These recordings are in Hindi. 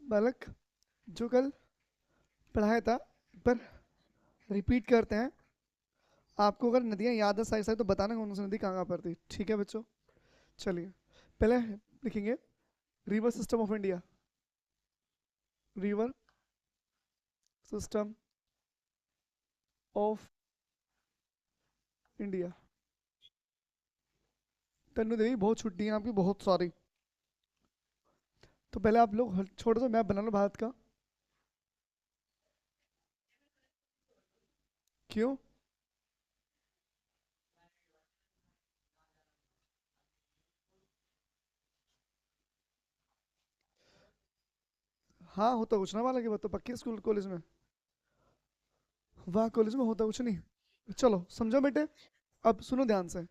बालक, जो कल पढ़ाया था पर रिपीट करते हैं। आपको अगर नदियाँ याद है सारी सारी तो बताना कौन सी नदी कहाँ कहाँ पर थी, ठीक है बच्चों। चलिए पहले लिखेंगे river system of India. River system of India. Tannu Devi बहुत छुट्टी है आपकी, बहुत सॉरी। तो पहले आप लोग छोटा सा मैप बना लो भारत का। क्यों? हाँ होता कुछ ना वाला, की बात तो पक्की स्कूल कॉलेज में। वहाँ कॉलेज में होता कुछ नहीं। चलो समझो बेटे। अब सुनो ध्यान से।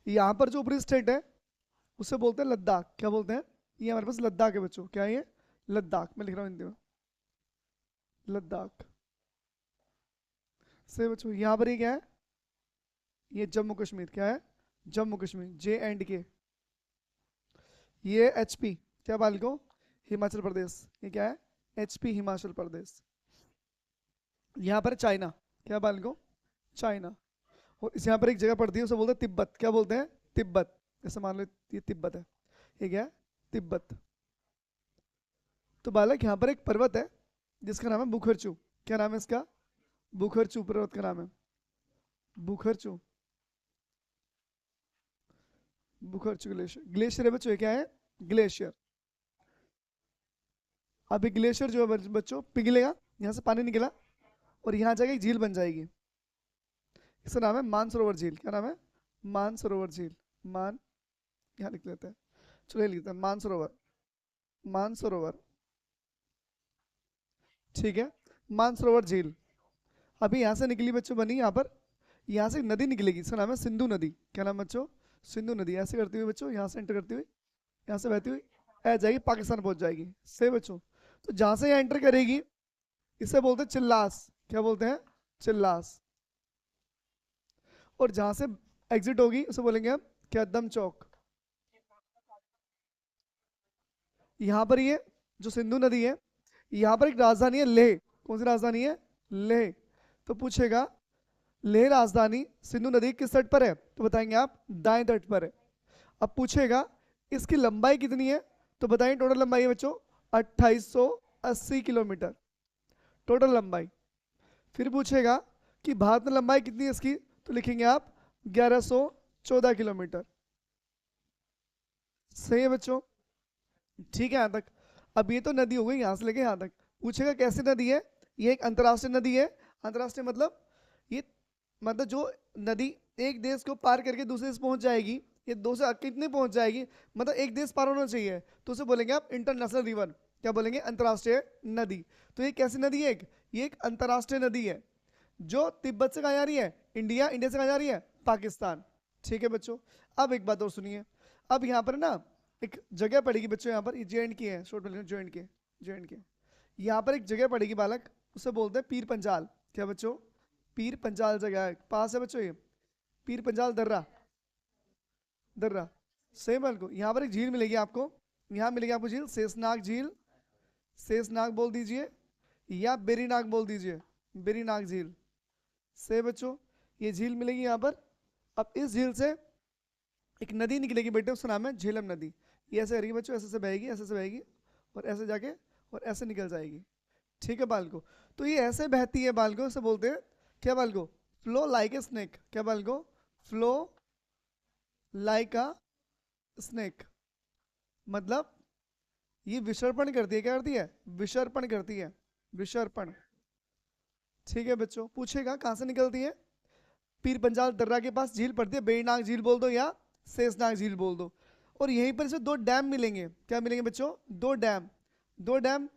यहाँ पर जो ऊपरी स्टेट है उसे बोलते हैं लद्दाख। क्या बोलते हैं? ये हमारे पास लद्दाख है बच्चों। क्या है ये? लद्दाख। मैं लिख रहा हूँ हिंदी में, लद्दाख। से बच्चों यहाँ पर ये क्या है? ये जम्मू कश्मीर। क्या है? जम्मू कश्मीर, JNK। ये HP। क्या बालको? हिमाचल प्रदेश। ये क्या है? HP हिमाचल प्रदेश। यहाँ पर चाइना। क्या बालको? चाइना। और इस यहाँ पर एक जगह पड़ती है उसे बोलते हैं तिब्बत। क्या बोलते हैं? तिब्बत। जैसे मान लो ये तिब्बत है। ये क्या है? तिब्बत। तो बालक यहाँ पर एक पर्वत है जिसका नाम है बुखरचू। क्या नाम है इसका? बुखरचू पर्वत का नाम है। बुखरचू। बुखरचू ग्लेशियर। ग्लेशियर है बच्चों, ये क्या है? ग्लेशियर। अभी ग्लेशियर जो है बच्चों पिघलेगा, यहाँ से पानी निकला और यहाँ जाके एक झील बन जाएगी। इसका नाम है मानसरोवर झील। क्या नाम है? मानसरोवर झील। मान, यहाँ लिख लेते हैं। चलो ये लिखते हैं मानसरोवर। मानसरोवर। ठीक है। मानसरोवर झील अभी यहाँ से निकली बच्चों, बनी यहाँ पर। यहाँ से एक नदी निकलेगी, इसका नाम है सिंधु नदी। क्या नाम है बच्चों? सिंधु नदी। ऐसे करती हुई बच्चों यहाँ से एंटर करती हुई, यहाँ से बहती हुई ऐ जाएगी, पाकिस्तान पहुंच जाएगी। से बच्चों, तो जहाँ से यहाँ एंटर करेगी इसे बोलते हैं चिल्लास। क्या बोलते हैं? चिल्लास। और जहाँ से एग्जिट होगी उसे बोलेंगे हम क्या? दम चौक। यहाँ पर ये जो सिंधु नदी है, यहाँ पर एक राजधानी है लेह। कौन सी राजधानी है? लेह। तो पूछेगा लेह राजधानी सिंधु नदी किस तट पर है, तो बताएंगे आप दाएं तट पर है। अब पूछेगा इसकी लंबाई कितनी है, तो बताएंगे टोटल लंबाई है बच्चों 2880 किलोमीटर, टोटल लंबाई। फिर पूछेगा कि भारत में लंबाई कितनी है इसकी, तो लिखेंगे आप 1114 किलोमीटर। सही है बच्चों? ठीक है यहाँ तक। अब ये तो नदी हो गई यहाँ से लेके यहाँ तक। पूछेगा कैसी नदी है, ये एक अंतर्राष्ट्रीय नदी है। अंतर्राष्ट्रीय मतलब ये, मतलब जो नदी एक देश को पार करके दूसरे देश पहुंच जाएगी, ये दो से कितने पहुंच जाएगी, मतलब एक देश पार होना चाहिए, तो उसे बोलेंगे आप इंटरनेशनल रिवर। क्या बोलेंगे? अंतर्राष्ट्रीय नदी। तो ये कैसी नदी है? ये एक अंतर्राष्ट्रीय नदी है जो तिब्बत से कहाँ जा रही है? इंडिया। इंडिया से कहाँ जा रही है? पाकिस्तान। ठीक है बच्चों। अब एक बात और सुनिए। अब यहाँ पर ना एक जगह पड़ेगी बच्चों, यहाँ पर JNK है, शॉर्ट में JNK। JNK यहाँ पर एक जगह पड़ेगी बालक, उसे बोलते हैं पीर पंजाल। क्या बच्चों? पीर पंजाल जगह है, पास है बच्चों ये। पीर पंजाल दर्रा। दर्रा। सेम बालको यहाँ पर एक झील मिलेगी आपको। यहाँ मिलेगी आपको झील शेषनाग झील। शेषनाग बोल दीजिए या बेरीनाग बोल दीजिए, बेरीनाग झील। से बच्चों ये झील मिलेगी यहाँ पर। अब इस झील से एक नदी निकलेगी बेटे, उसका नाम है झेलम नदी। ये ऐसे करेगी बच्चों, ऐसे से बहेगी, ऐसे से बहेगी और ऐसे जाके और ऐसे निकल जाएगी। ठीक है बालको? तो ये ऐसे बहती है बालको, इसे बोलते हैं क्या बालको? Flow like a snake. क्या बालको? Flow like a snake. मतलब ये विसर्पण करती है। क्या करती है? विसर्पण करती है। विसर्पण। ठीक है बच्चों। पूछेगा कहाँ से निकलती है? पीर पंजाल दर्रा के पास झील पड़ती है, बेड़नाग झील बोल दो या शेषनाग झील बोल दो। और यहीं पर इसे दो डैम मिलेंगे। क्या मिलेंगे बच्चों? दो डैम। दो डैम।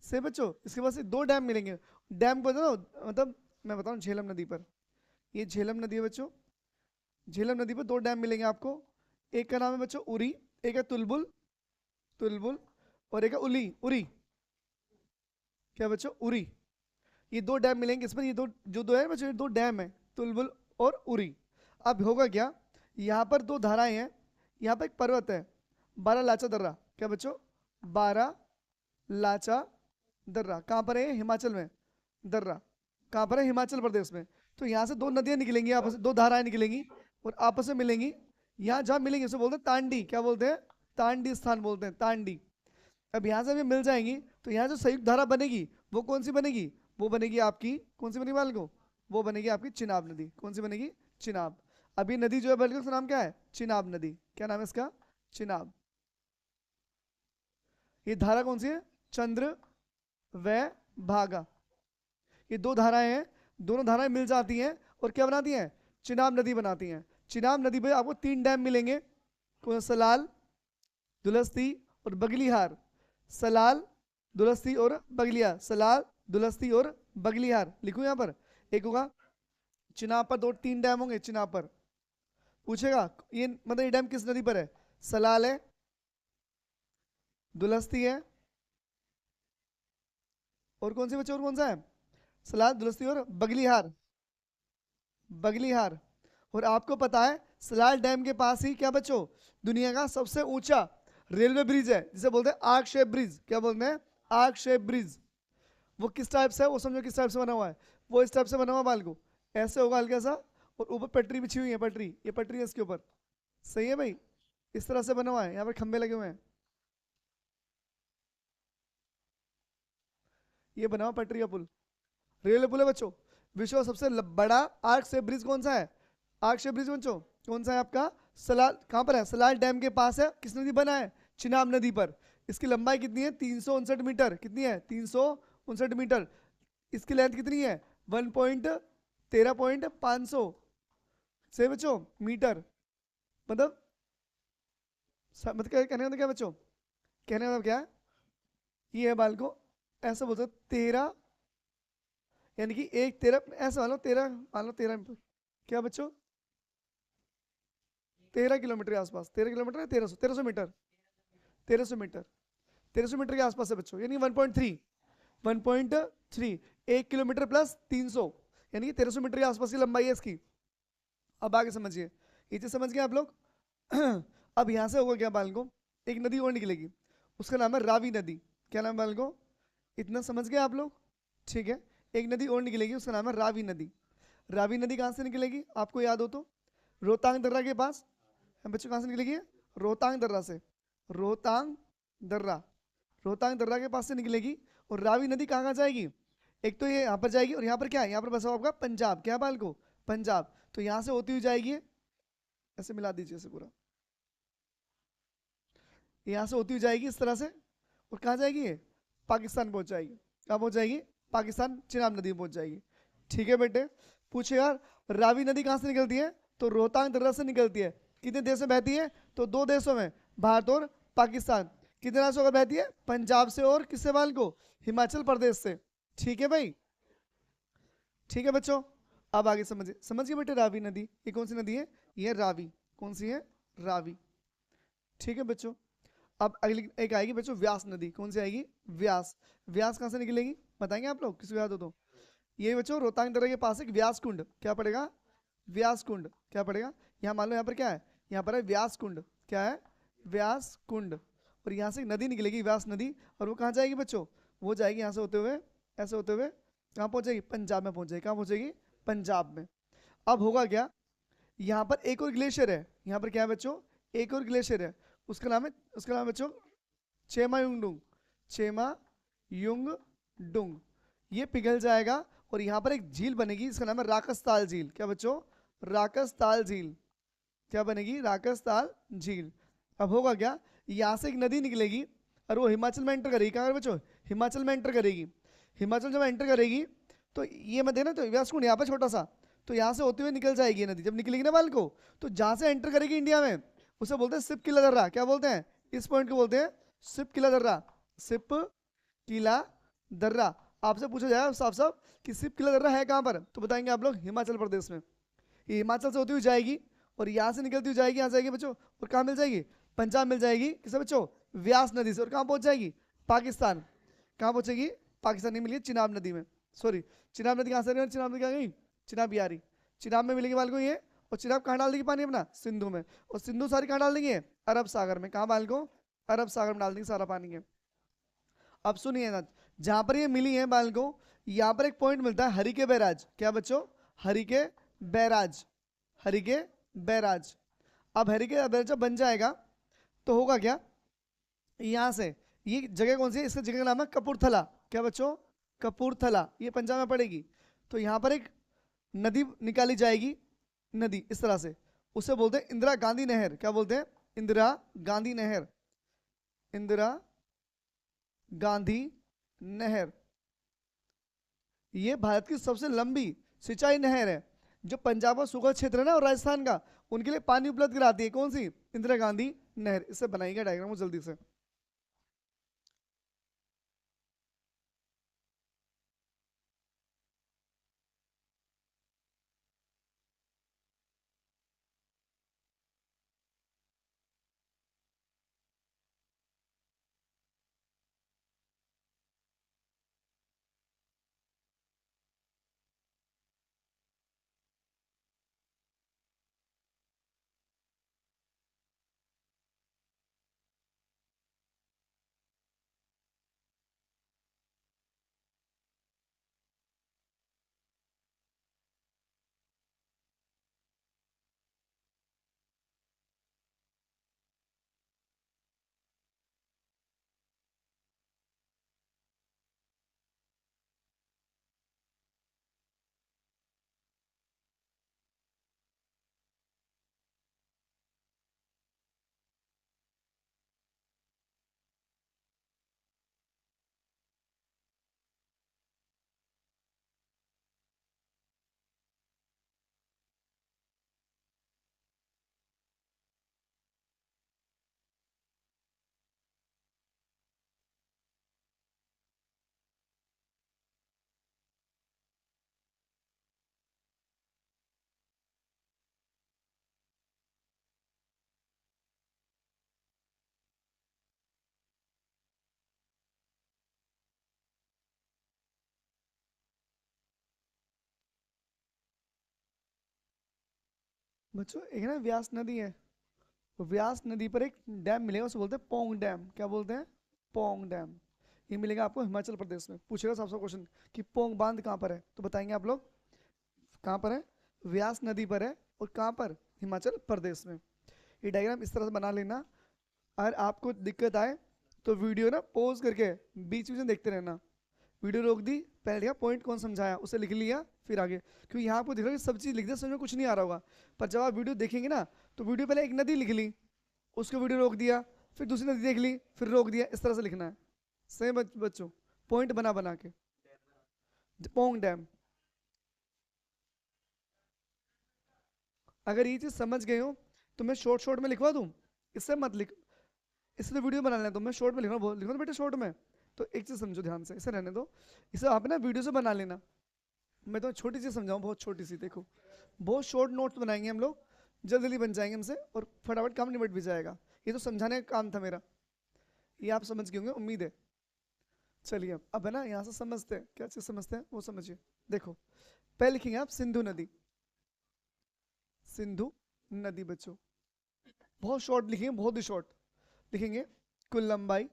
से बच्चों इसके पास से दो डैम मिलेंगे। डैम को ना, मतलब मैं बताऊं झेलम नदी पर, ये झेलम नदी है बच्चों। झेलम नदी पर दो डैम मिलेंगे आपको। एक का नाम है बच्चों उरी, एक है तुलबुल। तुलबुल। और एक है उली, उरी। क्या बच्चों? उरी। ये दो डैम मिलेंगे इस पर। ये दो जो दो है बच्चों, ये दो डैम है, तुलबुल और उरी। अब होगा क्या, यहाँ पर दो धाराएं हैं, यहाँ पर एक पर्वत है बारह लाचा दर्रा। क्या बच्चों? बारह लाचा दर्रा। कहाँ पर है? हिमाचल में। दर्रा कहाँ पर है? हिमाचल प्रदेश में। तो यहाँ से दो नदियां निकलेंगी आपस, दो धाराएं निकलेंगी और आपस में मिलेंगी। यहाँ जहाँ मिलेंगे उसे बोलते हैं तांडी। क्या बोलते हैं? तांडी स्थान बोलते हैं, तांडी। अब यहाँ से भी मिल जाएंगी तो यहाँ जो संयुक्त धारा बनेगी वो कौन सी बनेगी? वो बनेगी आपकी, कौन सी बनेगी बाल को? वो बनेगी आपकी चिनाब नदी। कौन सी बनेगी? चिनाब। अभी नदी जो है बल्कि उसका नाम क्या है? चिनाब नदी। क्या नाम है इसका? चिनाब। ये धारा कौन सी है? चंद्र व भागा। ये दो धाराएं हैं, दोनों धाराएं मिल जाती हैं और क्या बनाती हैं? चिनाब नदी बनाती हैं। चिनाब नदी पे आपको 3 डैम मिलेंगे। कौन? सलाल, दुलस्ती और बगलिहार। सलाल, दुलस्ती और बगलिहार। सलाल, दुलस्ती और बगलिहार लिखूं यहाँ पर। एक होगा चिनाब पर, 2-3 डैम होंगे चिनाब पर। पूछेगा ये मतलब ये डैम किस नदी पर है? सलाल है, दुलस्ती है, और कौन सी बच्चे? और कौन सा है? सलाल, दुलस्ती और बगलिहार। बगलिहार। और आपको पता है सलाल डैम के पास ही क्या बच्चों? दुनिया का सबसे ऊंचा रेलवे ब्रिज है, जिसे बोलते हैं आर्क शेप ब्रिज। क्या बोलते हैं? Arc shape bridge. वो किस टाइप से है? वो समझो किस टाइप से बना हुआ है। वो इस टाइप से बना हुआ बाल को, ऐसे होगा हल्का सा, और ऊपर पटरी बिछी हुई है। पटरी, ये पटरी है इसके ऊपर। सही है भाई? इस तरह से बना हुआ है, यहाँ पर खंबे लगे हुए हैं। ये बना हुआ पटरी का पुल, रेलवे पुल है बच्चों। विश्व का सबसे बड़ा आर्क शेप ब्रिज कौन सा है? आर्क शेप ब्रिज बच्चों कौन सा है आपका? सलाल। कहाँ पर है? सलाल डैम के पास है। किस नदी बना है? चिनाब नदी पर। इसकी लंबाई कितनी है? 359 मीटर। कितनी है? 359 मीटर। इसकी लेंथ कितनी है? 1.13.500 से बच्चों मीटर। मतलब मतलब कहने का मतलब क्या बच्चों? कहने का मतलब क्या है? ये है बाल को ऐसा बोल सकते 13, यानी कि 1 13 ऐसा मान लो 13, मान लो 13। क्या बच्चों? 13 किलोमीटर के आसपास। 13 किलोमीटर है? 1300 मीटर। 1300 मीटर। 1300 मीटर के आसपास है बच्चों, यानी 1.3। 1.3 1 किलोमीटर प्लस 300, यानी कि 1300 मीटर के आसपास की लंबाई है इसकी। अब आगे समझिए, ये चीज समझ गए आप लोग? अब यहां से होगा क्या बाल को? एक नदी और निकलेगी, उसका नाम है रावी नदी। क्या नाम है बाल को? इतना समझ गए आप लोग? ठीक है। एक नदी और निकलेगी, उसका नाम है रावी नदी। रावी नदी कहाँ से निकलेगी आपको याद हो तो? रोहतांग दर्रा के पास। बच्चों कहाँ से निकलेगी? रोहतांग दर्रा से। रोहतांग दर्रा, रोहतांग दर्रा के पास से निकलेगी। और रावी नदी कहाँ कहाँ जाएगी? एक तो ये यहाँ पर जाएगी, और यहाँ पर क्या है? यहाँ पर बसा हुआ आपका पंजाब। क्या बाल को? पंजाब। तो यहाँ से होती हुई जाएगी, ऐसे मिला दीजिए इसे पूरा। यहाँ से होती हुई जाएगी इस तरह से, और कहाँ जाएगी ये? पाकिस्तान पहुंच जाएगी। कहाँ पहुंच जाएगी? पाकिस्तान, चिनाब नदी में पहुंच जाएगी। ठीक है बेटे। पूछे यार रावी नदी कहाँ से निकलती है? तो रोहतांग दर्रा से निकलती है। कितने देश में बहती है? तो 2 देशों में, भारत और पाकिस्तान। कितने राज्यों में बहती है? पंजाब से और किससे बाल को? हिमाचल प्रदेश से। ठीक है भाई? ठीक है बच्चों। अब आगे समझिए, समझिए बेटे रावी नदी ये कौन सी नदी है? ये रावी। कौन सी है? रावी। ठीक है बच्चों। अब अगली एक आएगी बच्चों व्यास नदी। कौन सी आएगी? व्यास। व्यास कहाँ से निकलेगी बताएंगे आप लोग, किसको याद हो तो? ये बच्चों रोहतांग दर्रा के पास एक व्यास कुंड। क्या पड़ेगा? व्यास कुंड। क्या पड़ेगा? यहाँ मान लो यहाँ पर क्या है? यहाँ पर है व्यास कुंड। क्या है? व्यास कुंड। और यहाँ से एक नदी निकलेगी, व्यास नदी। और वो कहाँ जाएगी बच्चों? वो जाएगी यहाँ से होते हुए, ऐसे होते हुए कहाँ पहुंचेगी? पंजाब में पहुंचेगी। कहाँ पहुंचेगी? पंजाब में। अब होगा क्या? यहाँ पर एक और ग्लेशियर है। यहाँ पर क्या है बच्चों? एक और ग्लेशियर है। उसका नाम है, उसका नाम है बच्चों चेमा युंगडुंग। चेमा युंगडुंग। ये पिघल जाएगा और यहाँ पर एक झील बनेगी, इसका नाम है राकसताल झील। क्या बच्चों? राकसताल झील। क्या बनेगी? राकसताल झील। अब होगा क्या? यहाँ से एक नदी निकलेगी और वो हिमाचल में एंटर करेगी। कहाँ बच्चों? हिमाचल में एंटर करेगी। हिमाचल जब एंटर करेगी तो ये मत देना, तो व्यासकुंड यहाँ पर छोटा सा, तो यहाँ से होते हुए निकल जाएगी ये नदी। जब निकलेगी ना बाल को, तो जहाँ से एंटर करेगी इंडिया में उसे बोलते हैं सिप किला दर्रा। क्या बोलते हैं? इस पॉइंट को बोलते हैं सिप किला दर्रा। सिप किला दर्रा। आपसे पूछा जाए साफ साफ कि सिप किला दर्रा है कहाँ पर, तो बताएंगे आप लोग हिमाचल प्रदेश में। ये हिमाचल से होती हुई जाएगी और यहाँ से निकलती हुई जाएगी, यहाँ जाएगी बच्चों, और कहाँ मिल जाएगी? पंजाब मिल जाएगी। किसे बच्चों? व्यास नदी से। और कहाँ पहुंच जाएगी? पाकिस्तान। कहाँ पहुंचेगी? पाकिस्तान नहीं मिली, चिनाब नदी में। सॉरी, चिनाब नदी कहाँ से? चिनाब नदी कहाँ गई? चिनाब बिहारी। चिनाब में मिलेगी बाल को ये। और चिनाब कहाँ डाल देगी पानी अपना? सिंधु में। और सिंधु सारी कहाँ डाल देंगे? अरब सागर में। कहाँ बाल को? अरब सागर में डाल देंगे सारा पानी है। अब सुनिए ना, जहां पर ये मिली है बालकों, यहां पर एक पॉइंट मिलता है हरिके बैराज। क्या बच्चों? Harike barrage, Harike barrage. अब हरिके बैराज जब बन जाएगा तो होगा क्या, यहां से ये जगह कौन सी है, इसका जगह का नाम है कपूरथला। क्या बच्चों? कपूरथला, ये पंजाब में पड़ेगी। तो यहां पर एक नदी निकाली जाएगी, नदी इस तरह से, उसे बोलते हैं इंदिरा गांधी नहर। क्या बोलते हैं? इंदिरा गांधी नहर, इंदिरा गांधी नहर। ये भारत की सबसे लंबी सिंचाई नहर है, जो पंजाब और सूखा क्षेत्र है ना और राजस्थान का, उनके लिए पानी उपलब्ध कराती है। कौन सी? इंदिरा गांधी नहर। इससे बनाएंगे डायग्राम जल्दी से। बच्चों एक ना व्यास नदी है, वो व्यास नदी पर एक डैम मिलेगा, उसे बोलते हैं पोंग डैम। क्या बोलते हैं? पोंग डैम। ये मिलेगा आपको हिमाचल प्रदेश में। पूछेगा सबसे क्वेश्चन कि पोंग बांध कहाँ पर है, तो बताएंगे आप लोग कहाँ पर है, व्यास नदी पर है। और कहाँ पर? हिमाचल प्रदेश में। ये डायग्राम इस तरह से बना लेना। अगर आपको दिक्कत आए तो वीडियो ना पॉज करके बीच बीच में देखते रहना। वीडियो रोक दी, पहले लिखा पॉइंट कौन समझाया, उसे लिख लिया, फिर आगे। क्योंकि यहाँ आपको दिख रहा है कि सब चीज़ लिख दिया, समझ में कुछ नहीं आ रहा होगा। पर जब आप वीडियो देखेंगे ना, तो वीडियो पहले एक नदी लिख ली, उसको वीडियो रोक दिया, फिर दूसरी नदी देख ली, फिर रोक दिया, इस तरह से लिखना है। सही बच्चों, पॉइंट बना बना के। पोंग डैम। अगर ये चीज़ समझ गए हो तो मैं शॉर्ट शॉर्ट में लिखवा दूँ, इससे मत लिख, इससे तो वीडियो बना लेना, तो मैं शॉर्ट में लिखना, लिखो ना बेटा शॉर्ट में। तो एक चीज़ समझो ध्यान से, इसे रहने दो, इसे आप ना वीडियो से बना लेना। मैं तो छोटी चीज़ समझाऊँ, बहुत छोटी सी, देखो बहुत शॉर्ट नोट्स बनाएंगे हम लोग, जल्दी जल्दी बन जाएंगे हमसे, और फटाफट काम निबट भी जाएगा। ये तो समझाने का काम था मेरा, ये आप समझ गए होंगे उम्मीद है। चलिए अब है ना, यहाँ से समझते हैं, क्या चीज़ समझते हैं वो समझिए। देखो पहले लिखेंगे आप सिंधु नदी, सिंधु नदी बच्चों, बहुत शॉर्ट लिखेंगे, बहुत ही शॉर्ट लिखेंगे। कुल लंबाई,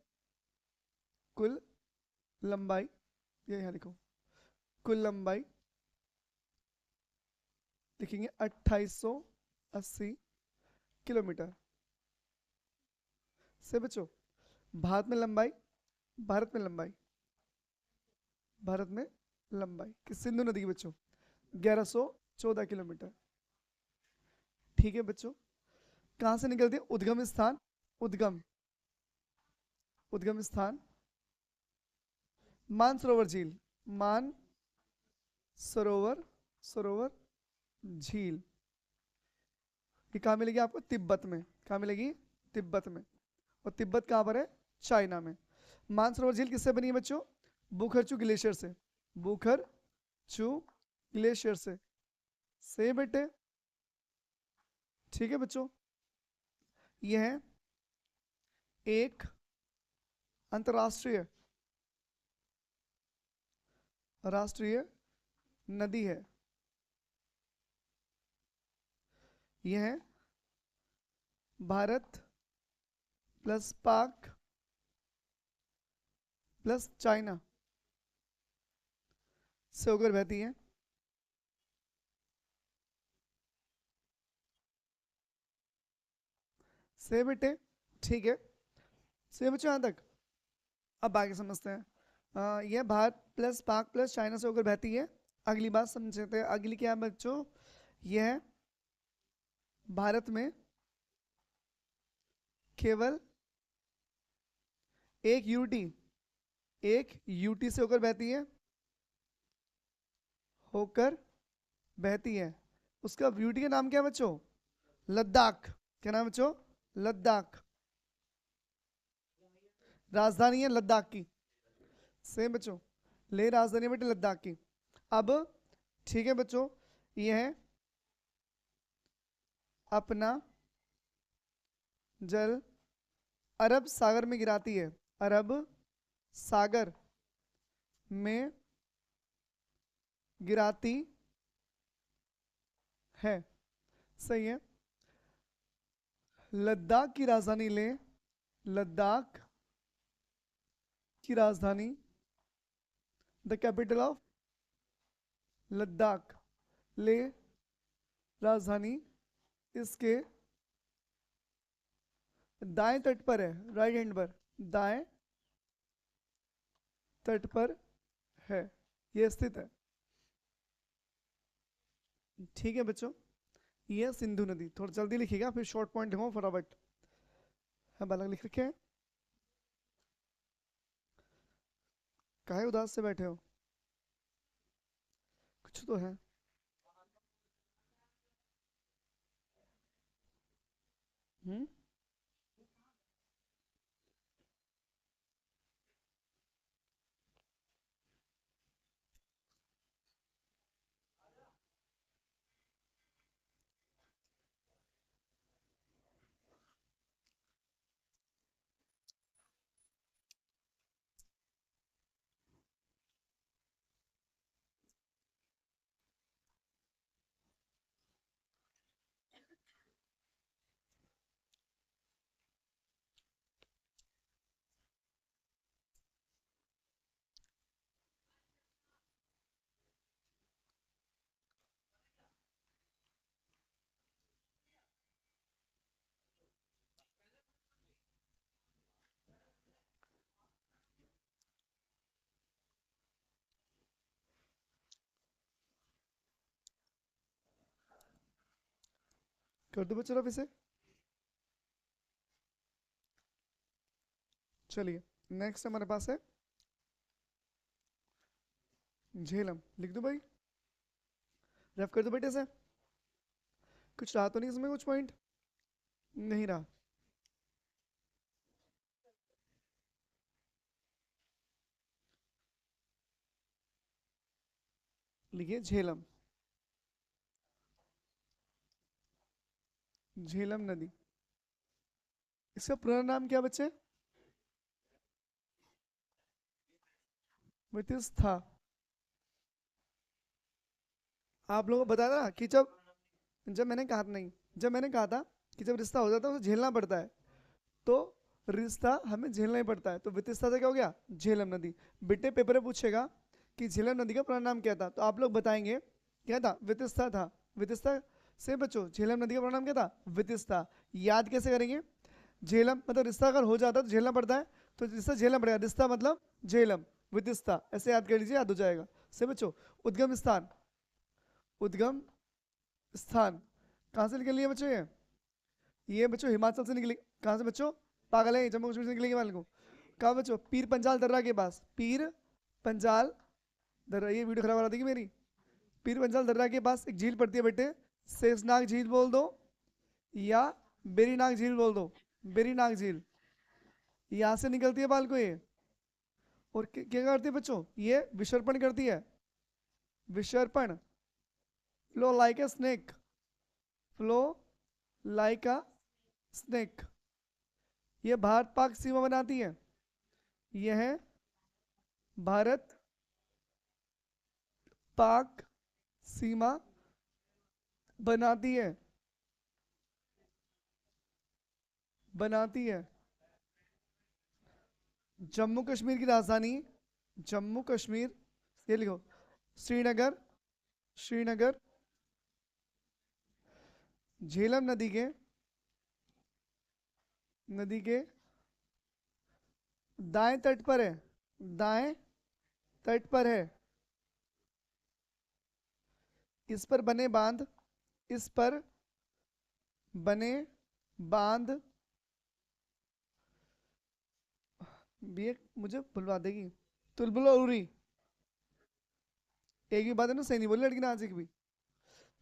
कुल लंबाई, ये यहाँ लिखो, कुल लंबाई लिखेंगे 2880 किलोमीटर से बच्चों। भारत में लंबाई, भारत में लंबाई, भारत में लंबाई किस सिंधु नदी की बच्चों? 1114 किलोमीटर। ठीक है बच्चों, कहाँ से निकलती है? उद्गम स्थान, उद्गम, उद्गम स्थान मानसरोवर झील, मान सरोवर, सरोवर झील। ये कहाँ मिलेगी आपको? तिब्बत में। कहाँ मिलेगी? तिब्बत में। और तिब्बत कहाँ पर है? चाइना में। मानसरोवर झील किससे बनी है बच्चों? बुखरचू ग्लेशियर से, बुखरचू ग्लेशियर से। सही बेटे, ठीक है बच्चों। यह है एक अंतरराष्ट्रीय, राष्ट्रीय नदी है। यह है भारत प्लस पाक प्लस चाइना से होकर बहती है। से बेटे, ठीक है, से बच्चों यहाँ तक। अब आगे समझते हैं। यह भारत प्लस पाक प्लस चाइना से होकर बहती है। अगली बात समझते हैं। अगली क्या है बच्चों? यह भारत में केवल एक यूटी से होकर बहती है, होकर बहती है। उसका यूटी का नाम क्या है बच्चों? लद्दाख। क्या नाम है बच्चों? लद्दाख। राजधानी है लद्दाख की। सेम बच्चों, ले राजधानी है बेटे लद्दाख की। अब ठीक है बच्चों, यह अपना जल अरब सागर में गिराती है। अरब सागर में गिराती है। सही है। लद्दाख की राजधानी ले, लद्दाख की राजधानी, द कैपिटल ऑफ लद्दाख, ले राजधानी इसके दाएं तट पर है, राइट हैंड पर, दाएं तट पर है, ये स्थित है। ठीक है बच्चों, ये सिंधु नदी। थोड़ा जल्दी लिखिएगा, फिर शॉर्ट पॉइंट लिखो फटाफट। हाँ बालक लिख रखे हैं। काहे उदास से बैठे हो? कुछ तो है। हम्म, कर दो बच्चों इसे। चलिए, नेक्स्ट हमारे पास है झेलम। लिख दो भाई, रेफ कर दो बेटे से। कुछ रहा तो नहीं इसमें, कुछ पॉइंट नहीं रहा। लिखिए झेलम, झेलम नदी। इसका पूरा नाम क्या बच्चे? वितिस्था। आप लोगों को बताया था कि जब जब मैंने कहा नहीं, जब मैंने कहा था कि जब रिश्ता हो जाता है उसे झेलना पड़ता है, तो रिश्ता हमें झेलना ही पड़ता है। तो वितिस्ता से क्या हो गया? झेलम नदी। बेटे पेपर में पूछेगा कि झेलम नदी का पूरा नाम क्या था, तो आप लोग बताएंगे क्या था? वितिस्ता था। वितिस्ता से बच्चों, झेलम नदी का पूरा नाम क्या था? वितिस्ता। याद कैसे करेंगे? झेलम मतलब रिश्ता अगर हो जाता है तो झेलना पड़ता है, तो रिश्ता झेलना पड़ेगा। रिश्ता मतलब झेलम, वितिस्ता, ऐसे याद कर लीजिए, याद हो जाएगा। से बच्चों, उद्गम स्थान, उद्गम स्थान कहाँ से निकल लिया बच्चों? ये बच्चों हिमाचल से निकली। कहाँ से बच्चों? पागल है, जम्मू कश्मीर से निकलेगी वाले को। कहाँ बच्चों? पीर पंजाल दर्रा के पास। पीर पंजाल दर्रा, ये वीडियो खराब करा देगी मेरी। पीर पंजाल दर्रा के पास एक झील पड़ती है बेटे, शेषनाग झील बोल दो या बेरीनाग झील बोल दो। बेरीनाग झील यहाँ से निकलती है बाल को ये। और क्या करती है बच्चों? ये विसर्पण करती है। विसर्पण, flow like a snake, flow like a snake. ये भारत पाक सीमा बनाती है। यह भारत पाक सीमा बनाती है, बनाती है। जम्मू कश्मीर की राजधानी, जम्मू कश्मीर, ये लिखो, श्रीनगर, श्रीनगर। झेलम नदी के दाएं तट पर है, दाएं तट पर है। इस पर बने बांध, इस पर बने बांध, भी मुझे भुलवा देगी। तुलबुल और उरी, एक भी बात है ना, सही नहीं बोली लड़की ने आज एक भी।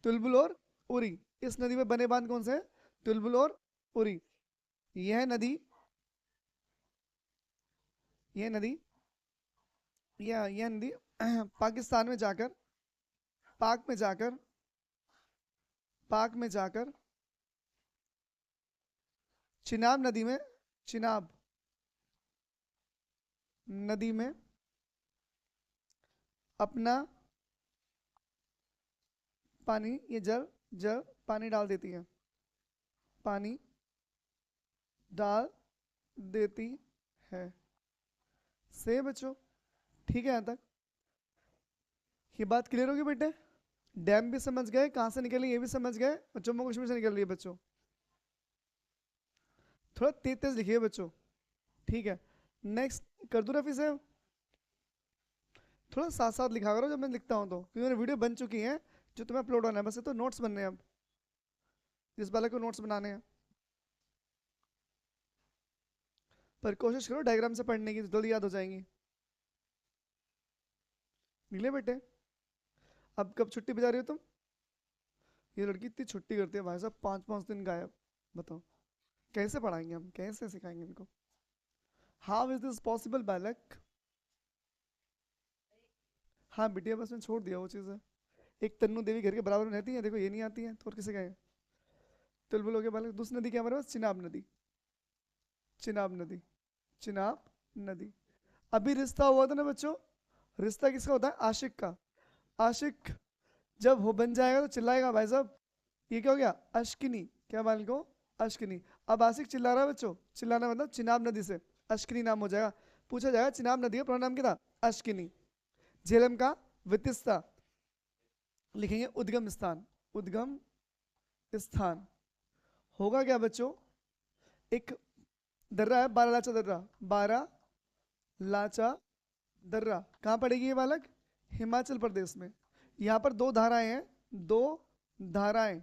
तुलबुल और उरी, इस नदी में बने बांध कौन से हैं? तुलबुल और उरी। यह नदी, यह नदी, यह नदी पाकिस्तान में जाकर, पाक में जाकर, पाक में जाकर चिनाब नदी में, चिनाब नदी में अपना पानी, ये जल, जल पानी डाल देती है, पानी डाल देती है। से बच्चों, ठीक है यहाँ तक? ये बात क्लियर होगी बेटे? डैम भी समझ गए, कहाँ से निकल रही ये भी समझ गए, और जम्मू कश्मीर से निकल रही है बच्चों। थोड़ा तेज तेज लिखिए बच्चों, ठीक है? नेक्स्ट कर दूँ रफी साहब? थोड़ा साथ साथ लिखा करो जब मैं लिखता हूँ तो, क्योंकि मेरी वीडियो बन चुकी है, जो तुम्हें अपलोड होना है, बस ये तो नोट्स बनने हैं अब, जिस बालक को नोट्स बनाने हैं। पर कोशिश करो डायग्राम से पढ़ने की, तो जल्दी याद हो जाएंगी। मिले बेटे? अब कब छुट्टी पे जा रही हो तुम? ये लड़की इतनी छुट्टी करती है भाई साहब, 5-5 दिन गायब। बताओ कैसे पढ़ाएंगे हम, कैसे सिखाएंगे इनको? हाउ इज दिस पॉसिबल बालक? हाँ बिटिया, बस मैं छोड़ दिया वो चीज़ है। एक तन्नू देवी घर के बराबर में रहती है, देखो ये नहीं आती है तो और किसे गए? तुलबुल हो गया बालक। दूसरी नदी क्या हमारे पास? चिनाब नदी, चिनाब नदी, चिनाब नदी। अभी रिश्ता हुआ था ना बच्चों, रिश्ता किसका होता है? आशिक का। आशिक जब हो बन जाएगा तो चिल्लाएगा भाई साहब, ये क्या हो गया? अश्किनी। क्या बाल को? अश्किनी। अब आशिक चिल्ला रहा है बच्चों, चिल्लाना मतलब चिनाब नदी से अश्किनी नाम हो जाएगा। पूछा जाएगा चिनाब नदी का पूरा नाम क्या था? अश्किनी। झेलम का वितिस्ता, लिखेंगे उद्गम स्थान, उद्गम स्थान। होगा क्या बच्चों? एक दर्रा है, बारह लाचा दर्रा, बारह लाचा दर्रा। कहाँ पड़ेगी ये बालक? हिमाचल प्रदेश में। यहाँ पर दो धाराएं हैं, दो धाराएं,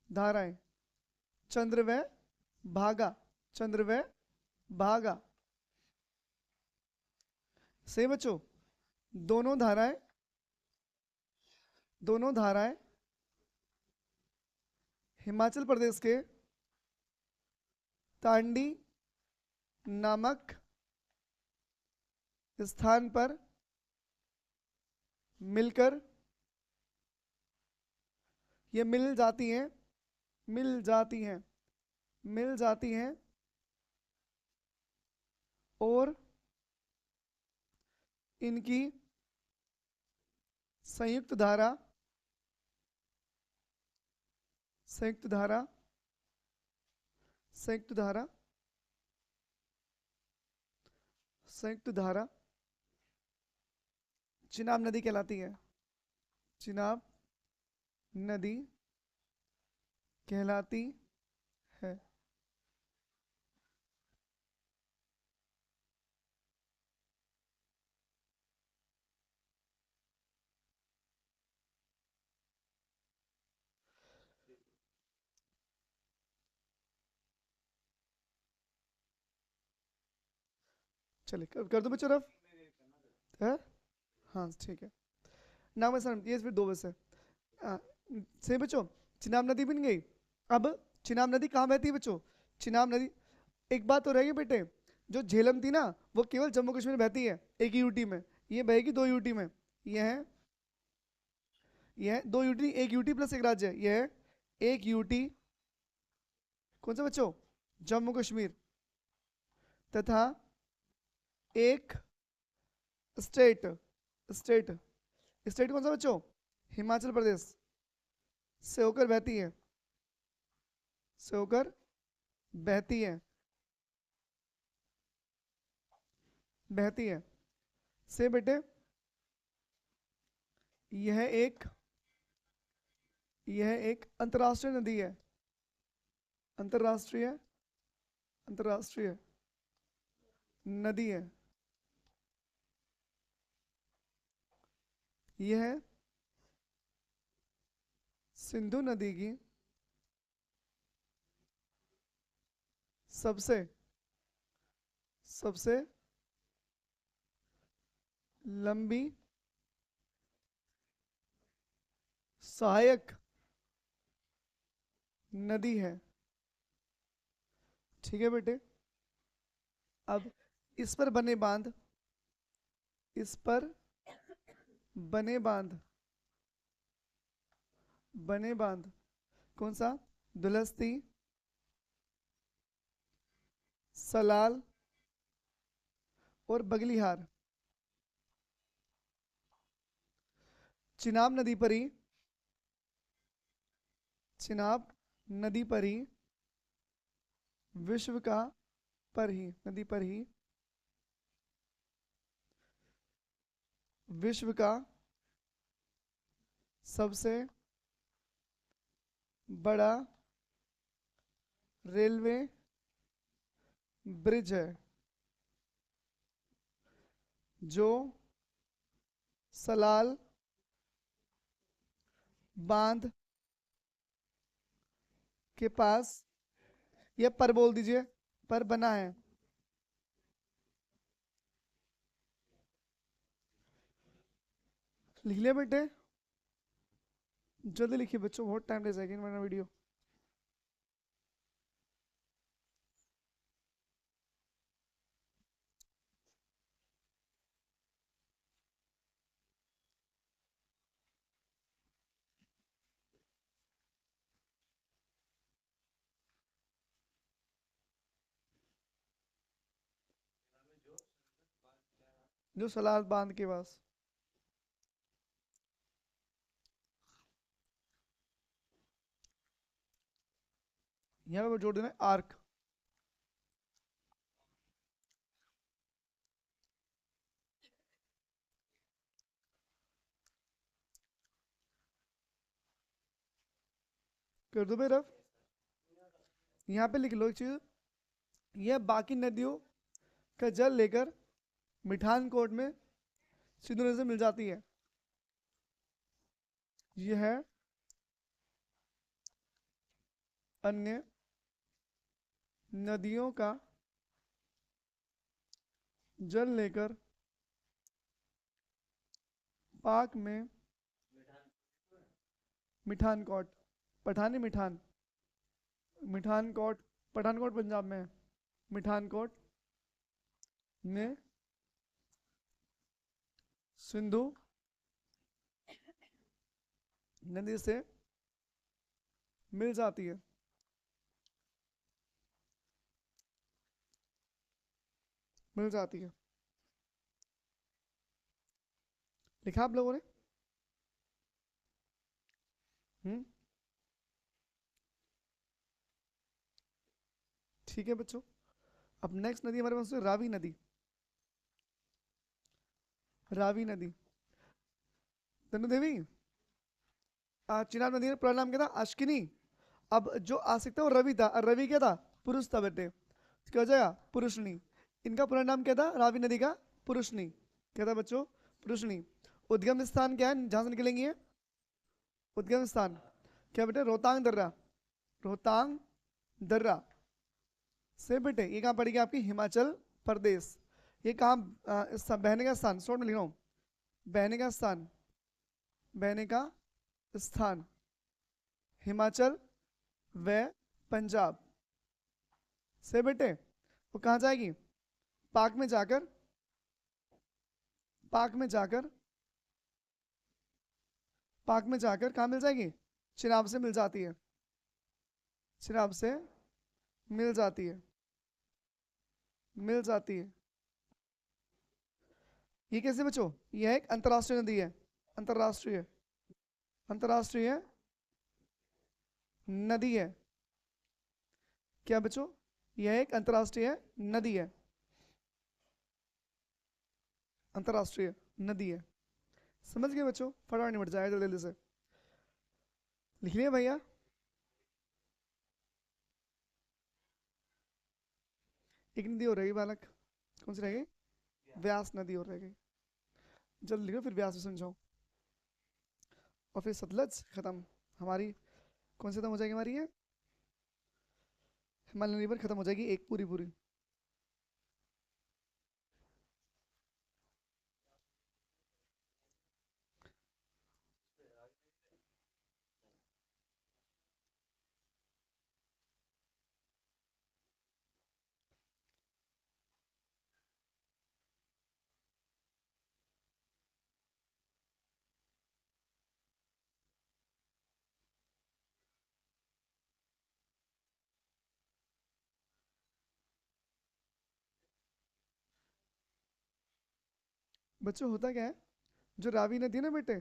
धाराएं, चंद्र व भागा, चंद्र व भागा। सही बच्चों? दोनों धाराएं, दोनों धाराएं हिमाचल प्रदेश के तांडी नामक स्थान पर मिलकर, ये मिल जाती हैं, मिल जाती हैं, मिल जाती हैं, और इनकी संयुक्त धारा, संयुक्त धारा, संयुक्त धारा, संयुक्त धारा चिनाब नदी कहलाती है, चिनाब नदी कहलाती है। चलिए कर दो बच्चों रफ है। हाँ ठीक है। नाम सर ये फिर 2 बजे से सही बच्चों। चिनाब नदी बन गई। अब चिनाब नदी कहाँ बहती है बच्चों? चिनाब नदी, एक बात तो रहेगी बेटे, जो झेलम थी ना वो केवल जम्मू कश्मीर में बहती है, एक ही यूटी में। ये बहेगी 2 यूटी में। ये है, ये है 2 यूटी, एक यूटी प्लस एक राज्य है। ये है एक यूटी, कौन सा बच्चों? जम्मू कश्मीर, तथा एक स्टेट, स्टेट, स्टेट कौन सा बच्चों? हिमाचल प्रदेश से होकर बहती है, से होकर बहती है। बहती है। से बेटे यह एक अंतर्राष्ट्रीय नदी है। अंतर्राष्ट्रीय अंतर्राष्ट्रीय नदी है। यह सिंधु नदी की सबसे सबसे लंबी सहायक नदी है। ठीक है बेटे। अब इस पर बने बांध, इस पर बने बांध, बने बांध कौन सा? दुलस्ती, सलाल और बगलिहार। चिनाब नदी पर ही, चिनाब नदी पर ही विश्व का, पर ही नदी पर ही विश्व का सबसे बड़ा रेलवे ब्रिज है, जो सलाल बांध के पास, ये पर बोल दीजिए, पर बना है। लिख लिया बेटे? जल्दी लिखिए बच्चों, बहुत टाइम ले जाएगी वरना वीडियो। जो सलाल बांध के पास। यहाँ पे जोड़ देना आर्क। कर दो मेरा। यहाँ पे लिख लो एक चीज, यह बाकी नदियों का जल लेकर मिठानकोट में सिंधु नदी से मिल जाती है। यह अन्य नदियों का जल लेकर पाक में मिठानकोट, पठानी मिठान, मिठानकोट, पठानकोट पंजाब में है, मिठानकोट में सिंधु नदी से मिल जाती है। मिल जाती है। लिखा आप लोगों ने? ठीक है बच्चों। अब नेक्स्ट नदी हमारे पास है रावी नदी। रावी नदी, तनु देवी, चिनाब नदी का पूरा नाम क्या था? अश्किनी। अब जो आशिक था वो रवि था, और रवि क्या था? पुरुष था बेटे। क्या हो जाएगा? पुरुषनी। इनका पूरा नाम क्या था रावी नदी का? पुरुषनी। क्या था बच्चों? पुरुषनी। उद्गम स्थान क्या है जहां से निकलेंगी ये? उद्गम स्थान क्या बेटे? रोहतांग दर्रा। रोहतांग दर्रा से बेटे ये कहाँ पड़ेगी आपकी? हिमाचल प्रदेश। ये कहाँ बहने का स्थान? शॉर्ट में लिख रहा हूँ, बहने का स्थान, बहने का स्थान हिमाचल व पंजाब से बेटे वो कहाँ जाएगी? पाक में जाकर, पाक में जाकर, पाक में जाकर कहाँ मिल जाएगी? चिनाब से मिल जाती है। चिनाब से मिल जाती है, मिल जाती है। ये कैसे बच्चों? यह एक अंतर्राष्ट्रीय नदी है। अंतर्राष्ट्रीय, अंतर्राष्ट्रीय नदी है। क्या बच्चों? यह एक अंतर्राष्ट्रीय नदी है। अंतरराष्ट्रीय नदी है। समझ गए बच्चों, फटाफट निपट जाएगा जल्दी जल्दी से। लिख लिया भैया? एक नदी और रहेगी बालक, कौन सी रहेगी? व्यास नदी और रहेगी। जल्दी लिखो फिर व्यास भी समझाओ। और फिर सतलज खत्म हमारी। कौन सी खत्म हो जाएगी हमारी? ये हिमालयन रिवर खत्म हो जाएगी एक पूरी पूरी। बच्चों होता क्या है, जो रावी नदी है ना बेटे,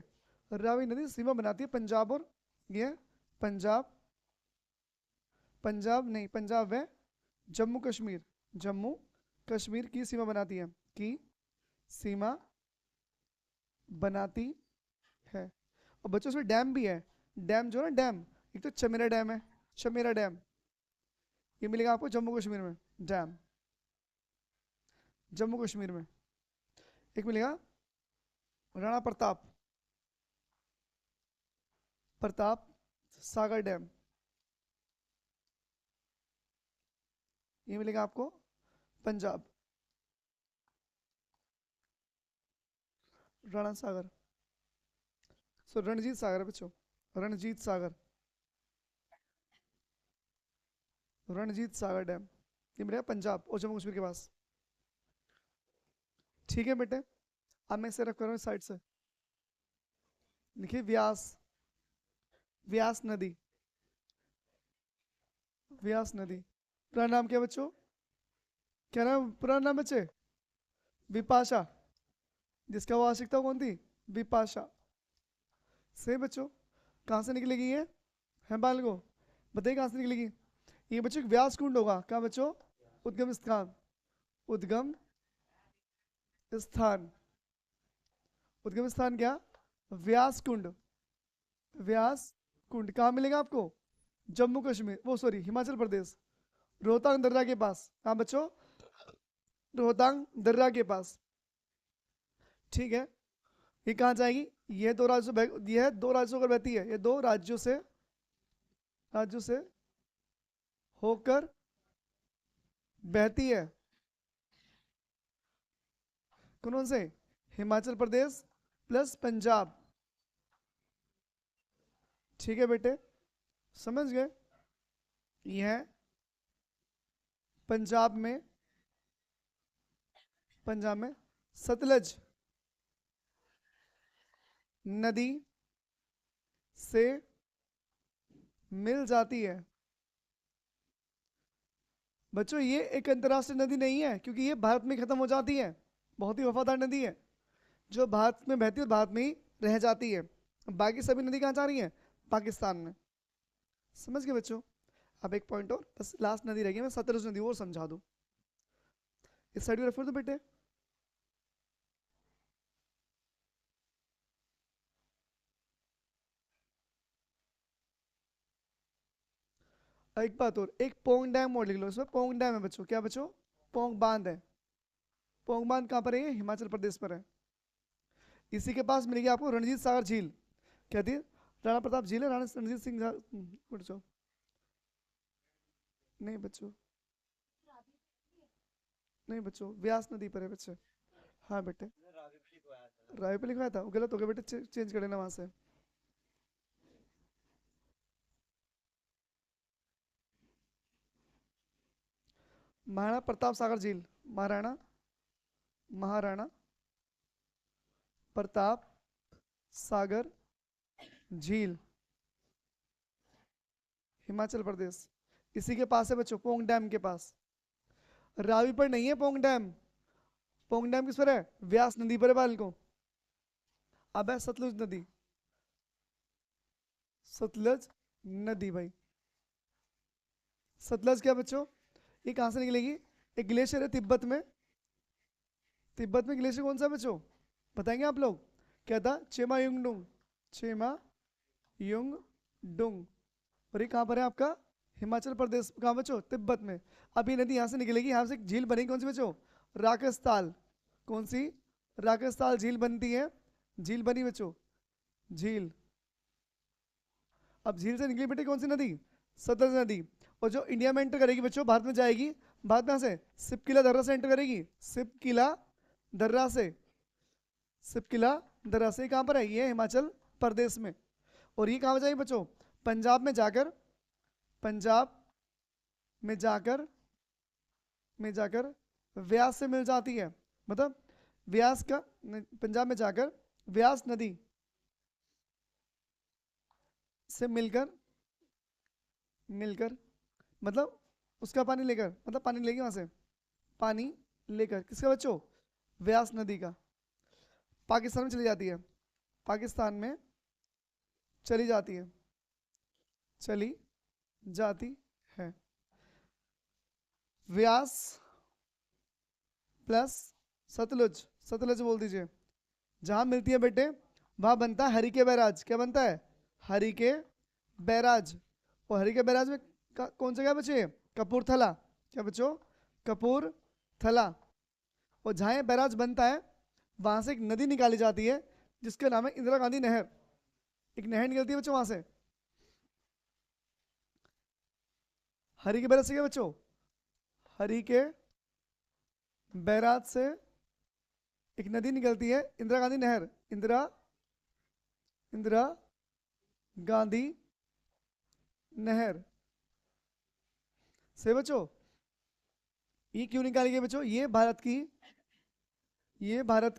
रावी नदी सीमा बनाती है पंजाब और ये पंजाब, पंजाब नहीं, पंजाब है जम्मू कश्मीर, जम्मू कश्मीर की सीमा बनाती है, की सीमा बनाती है। और बच्चों उसमें डैम भी है। डैम जो है ना, डैम, एक तो चमेरा डैम है, चमेरा डैम, ये मिलेगा आपको जम्मू कश्मीर में। डैम जम्मू कश्मीर में। एक मिलेगा राणा प्रताप, प्रताप सागर डैम, ये मिलेगा आपको पंजाब। राणा सागर, सो रणजीत सागर है बच्चों, रणजीत सागर, रणजीत सागर डैम, ये मिलेगा पंजाब और जम्मू कश्मीर के पास। ठीक है बेटे, अब मैं इसे रख कर रहा हूँ साइड से। लिखिए व्यास, व्यास नदी, व्यास नदी। पूरा नाम क्या बच्चों? क्या नाम, पूरा नाम बच्चे? विपाशा, जिसका वो आशिक था कौन थी? विपाशा। सही बच्चों। कहाँ से निकलेगी ये? है बाल को बताइए कहाँ से निकलेगी? ये बच्चों एक व्यास कुंड होगा। क्या बच्चों? उद्गम स्थान, उद्गम स्थान, उद्गम स्थान क्या? व्यास कुंड, व्यास कुंड कहाँ मिलेगा आपको? जम्मू कश्मीर, वो सॉरी हिमाचल प्रदेश, रोहतांग दर्रा के पास। हाँ बच्चों, रोहतांग दर्रा के पास। ठीक है, ये कहाँ जाएगी? ये दो राज्यों से ये है, दो राज्यों को बहती है, ये दो राज्यों से, राज्यों से होकर बहती है। कौन से? हिमाचल प्रदेश प्लस पंजाब। ठीक है बेटे, समझ गए? यह पंजाब में, पंजाब में सतलज नदी से मिल जाती है। बच्चों ये एक अंतरराष्ट्रीय नदी नहीं है, क्योंकि ये भारत में खत्म हो जाती है। बहुत ही वफादार नदी है, जो भारत में बहती है और भारत में ही रह जाती है। बाकी सभी नदी कहाँ जा रही हैं? पाकिस्तान में। समझ गए बच्चों? अब एक पॉइंट और बस, लास्ट नदी रह गई, मैं सतलज नदी और समझा दूं। इस साइड में रेफर दो बेटे। एक बात और, एक पोंग डैम और लिख लो इसमें। पोंग डैम है बच्चों, क्या बच्चों? पोंग बांध है। पोंग बांध कहाँ पर है? हिमाचल प्रदेश पर है। इसी के पास मिलेगी आपको रणजीत सागर झील। क्या थी? राणा प्रताप झील है, राणा रणजीत सिंह बच्चों, नहीं बच्चों, नहीं बच्चों, व्यास नदी पर है बच्चे। हाँ बेटे, राय पे लिखवाया था, वो गलत हो गया बेटे, चेंज कर लेना वहां से। महाराणा प्रताप सागर झील, महाराणा, महाराणा प्रताप सागर झील, हिमाचल प्रदेश। इसी के पास है बच्चों, पोंग डैम के पास। रावी पर नहीं है पोंग डैम। पोंग डैम किस पर है? व्यास नदी पर है बाल को। अब है सतलुज नदी, सतलज नदी भाई। सतलज क्या बच्चों? ये कहां से निकलेगी? एक ग्लेशियर है तिब्बत में, तिब्बत में ग्लेशियर कौन सा है बच्चों, बताएंगे आप लोग? क्या था? चेमा युंगडुंग, चेमा युंगडुंग। और ये कहाँ पर है आपका? हिमाचल प्रदेश। कहाँ बच्चों? तिब्बत में। अब ये नदी यहाँ से निकलेगी, यहाँ से एक झील बनेगी, कौन सी बच्चों? राकसताल। कौन सी? राकसताल झील बनती है। झील बनी बच्चों, झील। अब झील से निकली बेटे कौन सी नदी? सतलज नदी। और जो इंडिया में एंटर करेगी बच्चों, भारत में जाएगी, भारत में से सिपकिला दर्रा से एंटर करेगी, सिपकिला दर्रा से। सिपकिला दर्रा से कहाँ पर है? ये हिमाचल प्रदेश में। और ये कहाँ जाएगी बच्चों? पंजाब में जाकर, पंजाब में जाकर, व्यास से मिल जाती है। मतलब व्यास का, पंजाब में जाकर व्यास नदी से मिलकर, मतलब उसका पानी लेकर, मतलब पानी लेगी वहां से, पानी लेकर किसका बच्चों? व्यास नदी का। पाकिस्तान में चली जाती है, पाकिस्तान में चली जाती है, चली जाती है। व्यास प्लस सतलुज, सतलुज बोल दीजिए। जहां मिलती है बेटे वहां बनता है हरिके बैराज। क्या बनता है? हरिके बैराज। और हरिके बैराज में कौन सा क्या बचे? कपूरथला। क्या बच्चों? कपूरथला। और जहां ये बैराज बनता है वहां से एक नदी निकाली जाती है जिसका नाम है इंदिरा गांधी नहर। एक नहर निकलती है बच्चों वहां से। हरिके बैराज से क्या बच्चों? हरिके बैराज से एक नदी निकलती है, इंदिरा गांधी नहर। इंदिरा गांधी नहर से बच्चों ये क्यों निकाली गई बच्चों? ये भारत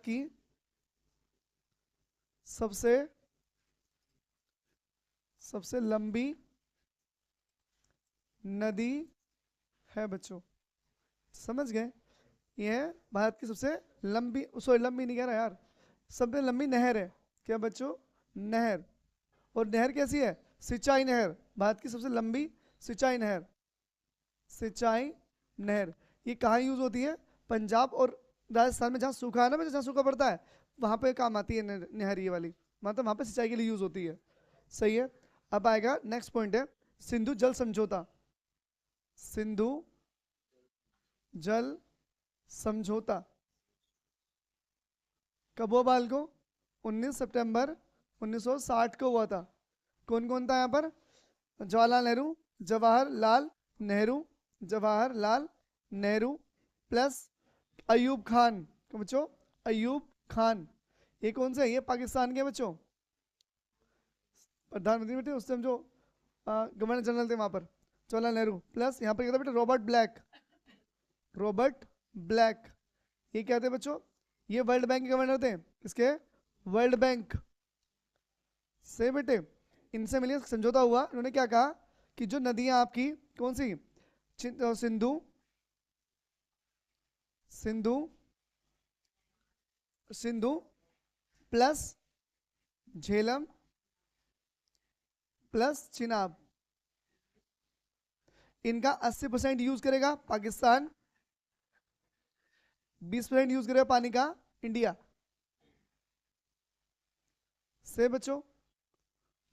की सबसे लंबी नदी है बच्चों। समझ गए? ये भारत की सबसे लंबी, सॉरी लंबी नहीं कह रहा यार, सबसे लंबी नहर है। क्या बच्चों? नहर। और नहर कैसी है? सिंचाई नहर। भारत की सबसे लंबी सिंचाई नहर, सिंचाई नहर। ये कहाँ यूज होती है? पंजाब और राजस्थान में, जहाँ सूखा है ना, जहाँ सूखा पड़ता है वहां पे काम आती है नहर ये वाली, मतलब वहां पे सिंचाई के लिए यूज होती है। सही है। अब आएगा नेक्स्ट पॉइंट है सिंधु जल समझौता। सिंधु जल समझौता कब हुआ बाल को? 19 सितंबर 1960 को हुआ था। कौन कौन था यहाँ पर? जवाहरलाल नेहरू, जवाहरलाल नेहरू, जवाहरलाल नेहरू प्लस अयूब खान। बच्चों अयूब खान। ये कौन से? ये पाकिस्तान के बच्चों प्रधानमंत्री बेटे उस टाइम जो गवर्नर जनरल थे वहां पर, जवाहरलाल नेहरू। प्लस यहाँ पर क्या था बेटे? Robert black, Robert black. ये क्या थे बच्चों? ये वर्ल्ड बैंक के गवर्नर थे। किसके? वर्ल्ड बैंक से बेटे। इनसे मिलिए समझौता हुआ। इन्होंने क्या कहा कि जो नदियां आपकी कौन सी? सिंधु, सिंधु, सिंधु प्लस झेलम प्लस चिनाब, इनका 80% यूज करेगा पाकिस्तान, 20% यूज करेगा पानी का इंडिया। से बच्चों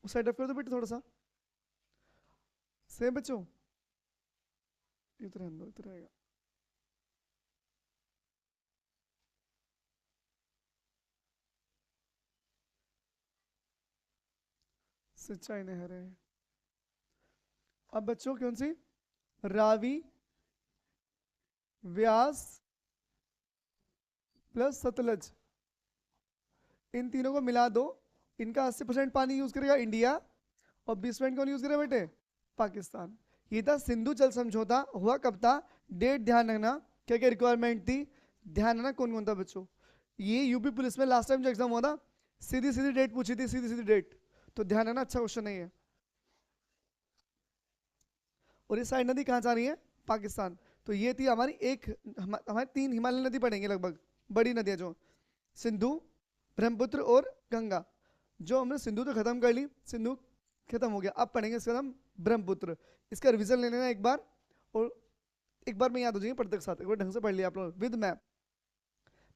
उस साइड कर दो बेटे थोड़ा सा। से बच्चों इधर दो, इधर आएगा। सिंचाई नहर है। अब बच्चों कौन सी? रावी, व्यास प्लस सतलज, इन तीनों को मिला दो। इनका 80% पानी यूज करेगा इंडिया और 20% कौन यूज करेगा बेटे? पाकिस्तान। ये था सिंधु जल समझौता। हुआ कब था? डेट ध्यान रखना, क्या क्या रिक्वायरमेंट थी ध्यान रखना, कौन कौन था बच्चों। ये यूपी पुलिस में लास्ट टाइम जो एग्जाम हुआ था सीधी सीधी डेट पूछी थी, सीधी सीधी डेट, तो ध्यान रखना, अच्छा क्वेश्चन नहीं है। और ये साइड नदी कहाँ जा रही है? पाकिस्तान। तो ये थी हमारी हमारी 3 हिमालय नदी पड़ेंगे लगभग, बड़ी नदियां जो सिंधु, ब्रह्मपुत्र और गंगा। जो हमने सिंधु तो खत्म कर ली, सिंधु खत्म हो गया, अब पढ़ेंगे इसका नाम ब्रह्मपुत्र। इसका रिवीजन ले लेना एक बार, और एक बार में याद हो जाएंगे पढ़ते के साथ। एक बार ढंग से पढ़ लिया आप लोग विद मैप।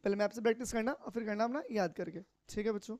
पहले मैप से प्रैक्टिस करना और फिर करना अपना याद करके। ठीक है बच्चों।